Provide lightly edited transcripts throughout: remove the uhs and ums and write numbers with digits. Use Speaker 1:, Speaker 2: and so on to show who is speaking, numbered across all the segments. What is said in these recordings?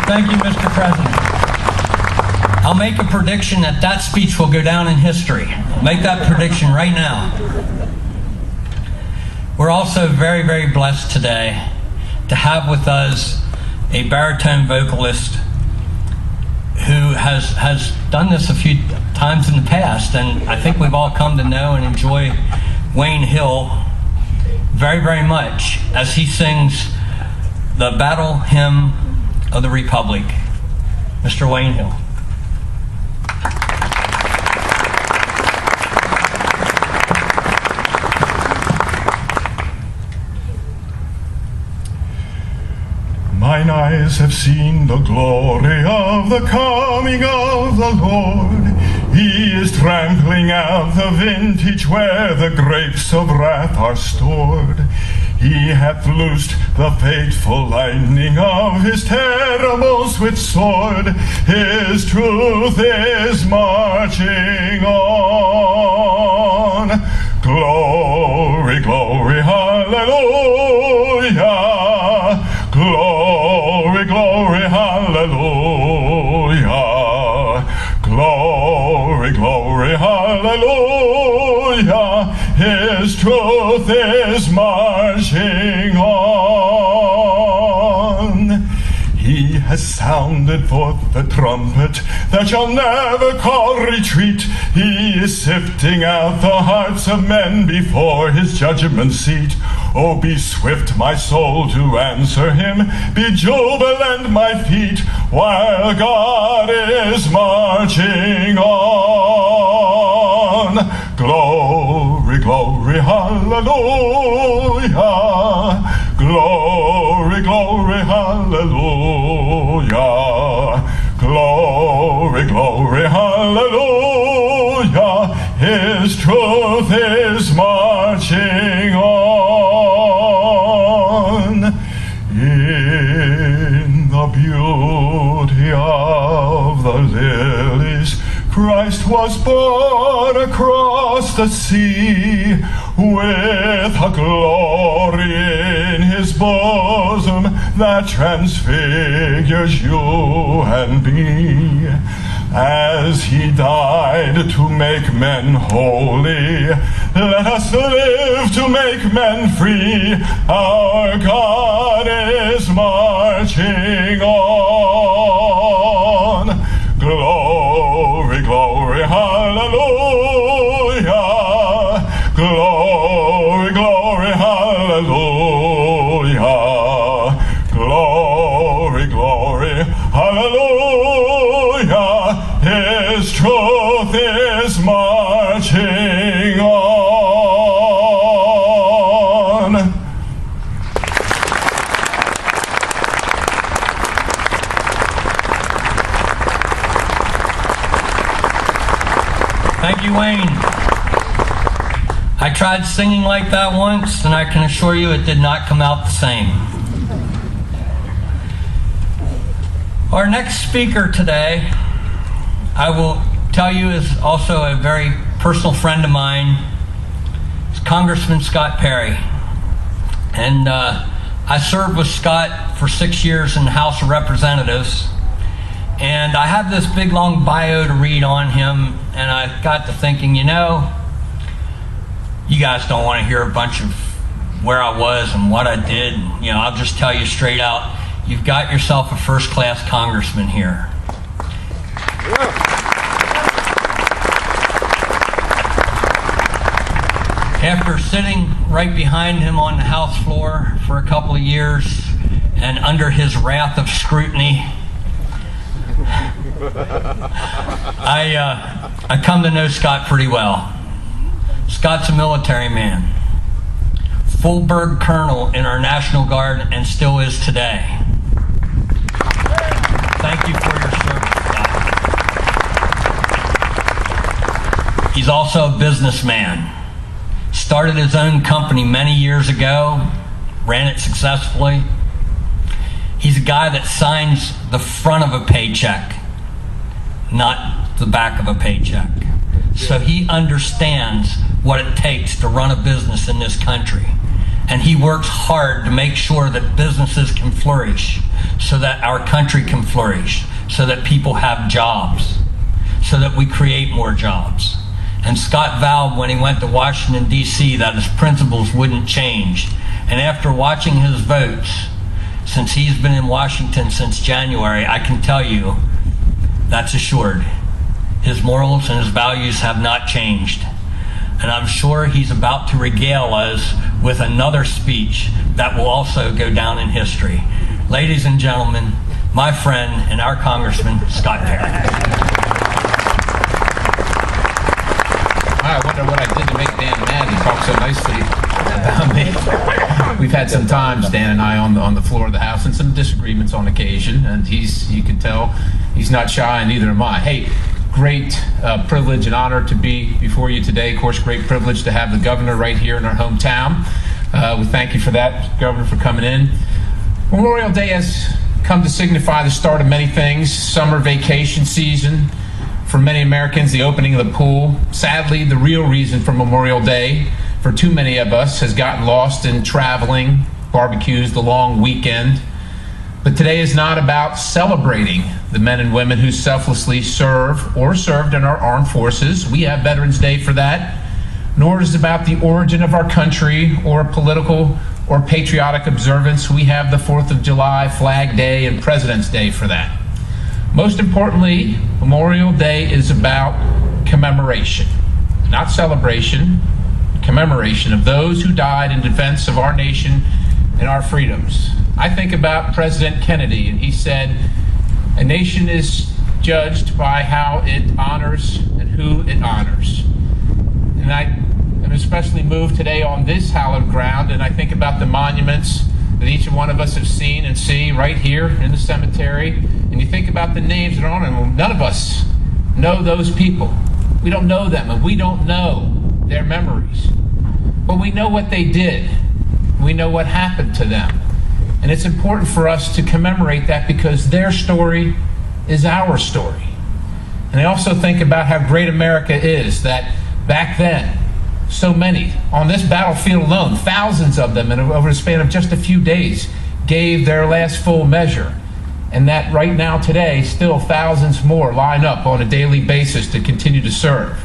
Speaker 1: Thank you, Mr. President. I'll make a prediction that that speech will go down in history. Make that prediction right now. We're also very, very blessed today to have with us a baritone vocalist who has done this a few times in the past, and I think we've all come to know and enjoy Wayne Hill very, very much as he sings the Battle Hymn of the Republic. Mr. Wayne Hill.
Speaker 2: Mine eyes have seen the glory of the coming of the Lord. He is trampling out the vintage where the grapes of wrath are stored. He hath loosed the fateful lightning of his terrible swift sword. His truth is marching on. Glory, glory, hallelujah. Glory, glory, hallelujah. Glory, glory, hallelujah. His truth is marching on. He has sounded forth the trumpet that shall never call retreat. He is sifting out the hearts of men before his judgment seat. Oh, be swift, my soul, to answer him. Be jubilant, my feet, while God is marching on. Glory, glory, hallelujah. Glory, glory, hallelujah. Glory, glory, hallelujah. His truth is marching on. In the beauty of the lilies, Christ was born across the sea, with a glory in his bosom that transfigures you and me. As he died to make men holy, let us live to make men free. Our God is marching on. Glory, glory, hallelujah. Glory, glory, hallelujah. Glory, glory, hallelujah. His truth is marching on.
Speaker 1: Thank you, Wayne. I tried singing like that once, and I can assure you it did not come out the same. Our next speaker today, I will tell you, is also a very personal friend of mine. It's Congressman Scott Perry. And I served with Scott for 6 years in the House of Representatives. And I have this big long bio to read on him, and I got to thinking, you know, you guys don't want to hear a bunch of where I was and what I did. You know, I'll just tell you straight out, you've got yourself a first-class congressman here. After sitting right behind him on the House floor for a couple of years and under his wrath of scrutiny, I come to know Scott pretty well. Scott's a military man, full bird colonel in our National Guard, and still is today. Thank you for your service, Scott. He's also a businessman. Started his own company many years ago, ran it successfully. He's a guy that signs the front of a paycheck, not the back of a paycheck. So he understands what it takes to run a business in this country. And he works hard to make sure that businesses can flourish. so that our country can flourish, so that people have jobs, so that we create more jobs. And Scott vowed when he went to Washington, D.C., that his principles wouldn't change. And after watching his votes, since he's been in Washington since January, I can tell you that's assured. His morals and his values have not changed. And I'm sure he's about to regale us with another speech that will also go down in history. Ladies and gentlemen, my friend and our Congressman, Scott Perry.
Speaker 3: I wonder what I did to make Dan mad. He talked so nicely about me. We've had some times, Dan and I, on the floor of the House, and some disagreements on occasion, and you can tell he's not shy, and neither am I. Hey, great privilege and honor to be before you today. Of course, great privilege to have the governor right here in our hometown. We thank you for that, Governor, for coming in. Memorial Day has come to signify the start of many things. Summer vacation season. For many Americans, the opening of the pool. Sadly, the real reason for Memorial Day, for too many of us, has gotten lost in traveling, barbecues, the long weekend. But today is not about celebrating the men and women who selflessly serve or served in our armed forces. We have Veterans Day for that. Nor is it about the origin of our country or political or patriotic observance. We have the 4th of July, Flag Day, and President's Day for that. Most importantly, Memorial Day is about commemoration, not celebration, commemoration of those who died in defense of our nation and our freedoms. I think about President Kennedy, and he said, "A nation is judged by how it honors and who it honors." And I am especially moved today on this hallowed ground, and I think about the monuments that each one of us have seen and see right here in the cemetery. And you think about the names that are on them. None of us know those people. We don't know them, and we don't know their memories. But we know what they did. We know what happened to them. And it's important for us to commemorate that because their story is our story. And I also think about how great America is, that back then, so many, on this battlefield alone, thousands of them, and over a span of just a few days, gave their last full measure. And that right now, today, still thousands more line up on a daily basis to continue to serve.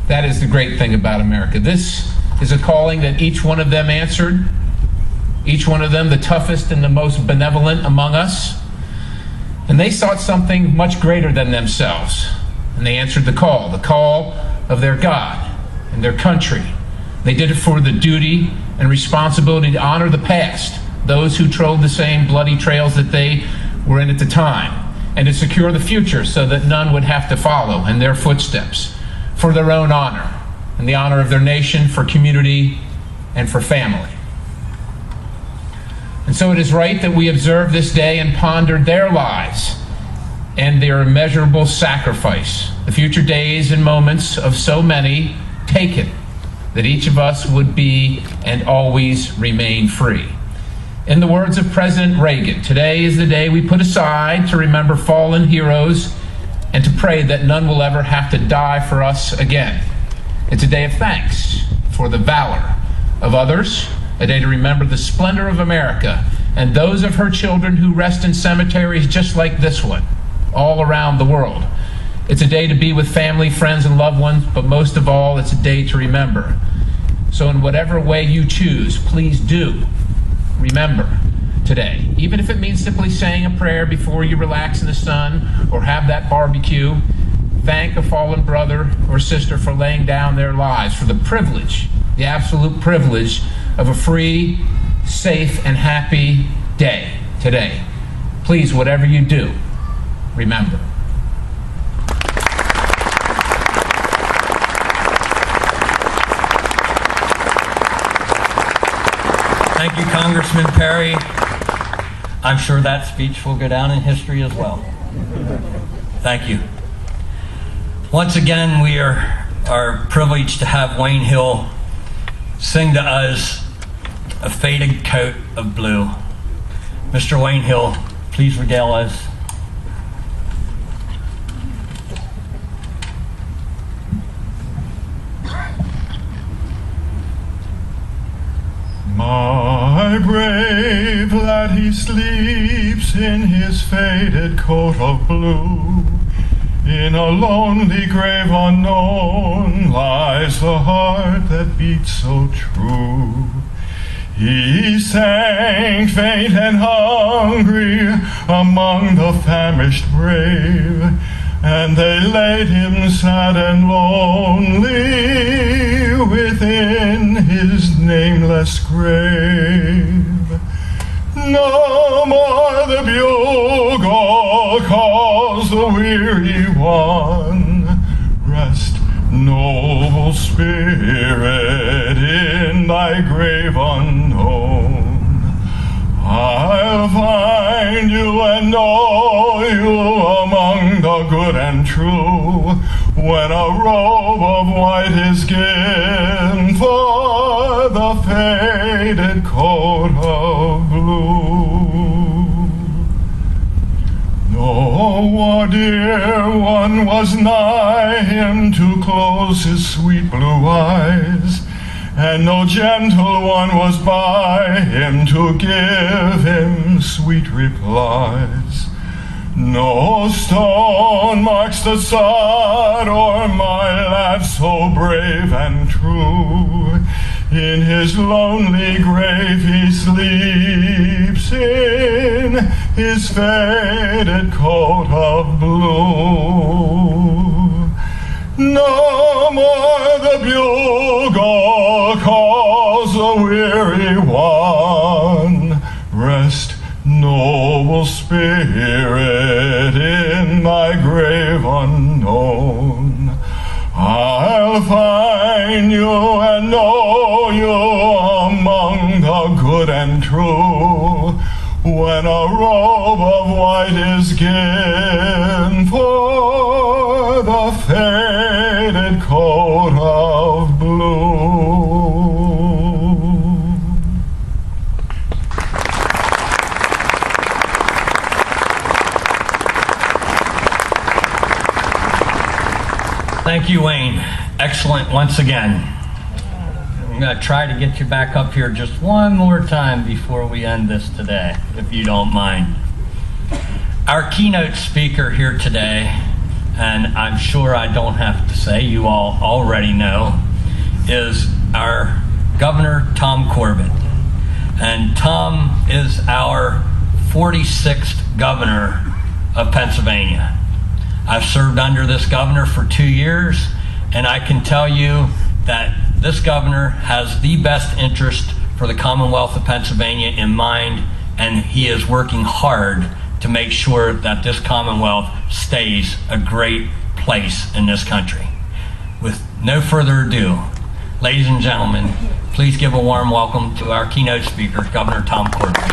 Speaker 3: That is the great thing about America. This is a calling that each one of them answered, each one of them the toughest and the most benevolent among us. And they sought something much greater than themselves. And they answered the call of their God and their country. They did it for the duty and responsibility to honor the past, those who trod the same bloody trails that they were in at the time, and to secure the future so that none would have to follow in their footsteps, for their own honor and the honor of their nation, for community, and for family. And so it is right that we observe this day and ponder their lives and their immeasurable sacrifice, the future days and moments of so many taken, that each of us would be and always remain free. In the words of President Reagan, today is the day we put aside to remember fallen heroes and to pray that none will ever have to die for us again. It's a day of thanks for the valor of others, a day to remember the splendor of America and those of her children who rest in cemeteries just like this one, all around the world. It's a day to be with family, friends, and loved ones, but most of all, it's a day to remember. So in whatever way you choose, please do remember today. Even if it means simply saying a prayer before you relax in the sun or have that barbecue, thank a fallen brother or sister for laying down their lives, for the privilege, the absolute privilege of a free, safe, and happy day today. Please, whatever you do, remember.
Speaker 1: Thank you, Congressman Perry. I'm sure that speech will go down in history as well. Thank you. Once again, we are privileged to have Wayne Hill sing to us A Faded Coat of Blue. Mr. Wayne Hill, please regale us.
Speaker 2: My brave lad, he sleeps sleeps in his faded coat of blue. In a lonely grave unknown lies the heart that beats so true. He sank faint and hungry among the famished brave, and they laid him sad and lonely within his nameless grave. No more the bugle calls the weary one. Rest, noble spirit, in thy grave unknown. I'll find you and know you among the good and true, when a robe of white is given for the faded coat of blue. No dear one was nigh him to close his sweet blue eyes, and no gentle one was by him to give him sweet replies. No stone marks the sod o'er my lad so brave and true. In his lonely grave he sleeps in his faded coat of blue. No more the bugle calls the weary one. Rest, noble spirit, in my grave unknown. I'll find you and know you among the good and true, when a robe of white is given for the faded coat of blue.
Speaker 1: Thank you, Wayne. Excellent once again. I'm going to try to get you back up here just one more time before we end this today, if you don't mind. Our keynote speaker here today, and I'm sure I don't have to say, you all already know, is our Governor Tom Corbett. And Tom is our 46th governor of Pennsylvania. I've served under this governor for 2 years, and I can tell you that this governor has the best interest for the Commonwealth of Pennsylvania in mind, and he is working hard to make sure that this Commonwealth stays a great place in this country. With no further ado, ladies and gentlemen, please give a warm welcome to our keynote speaker, Governor Tom Corbett.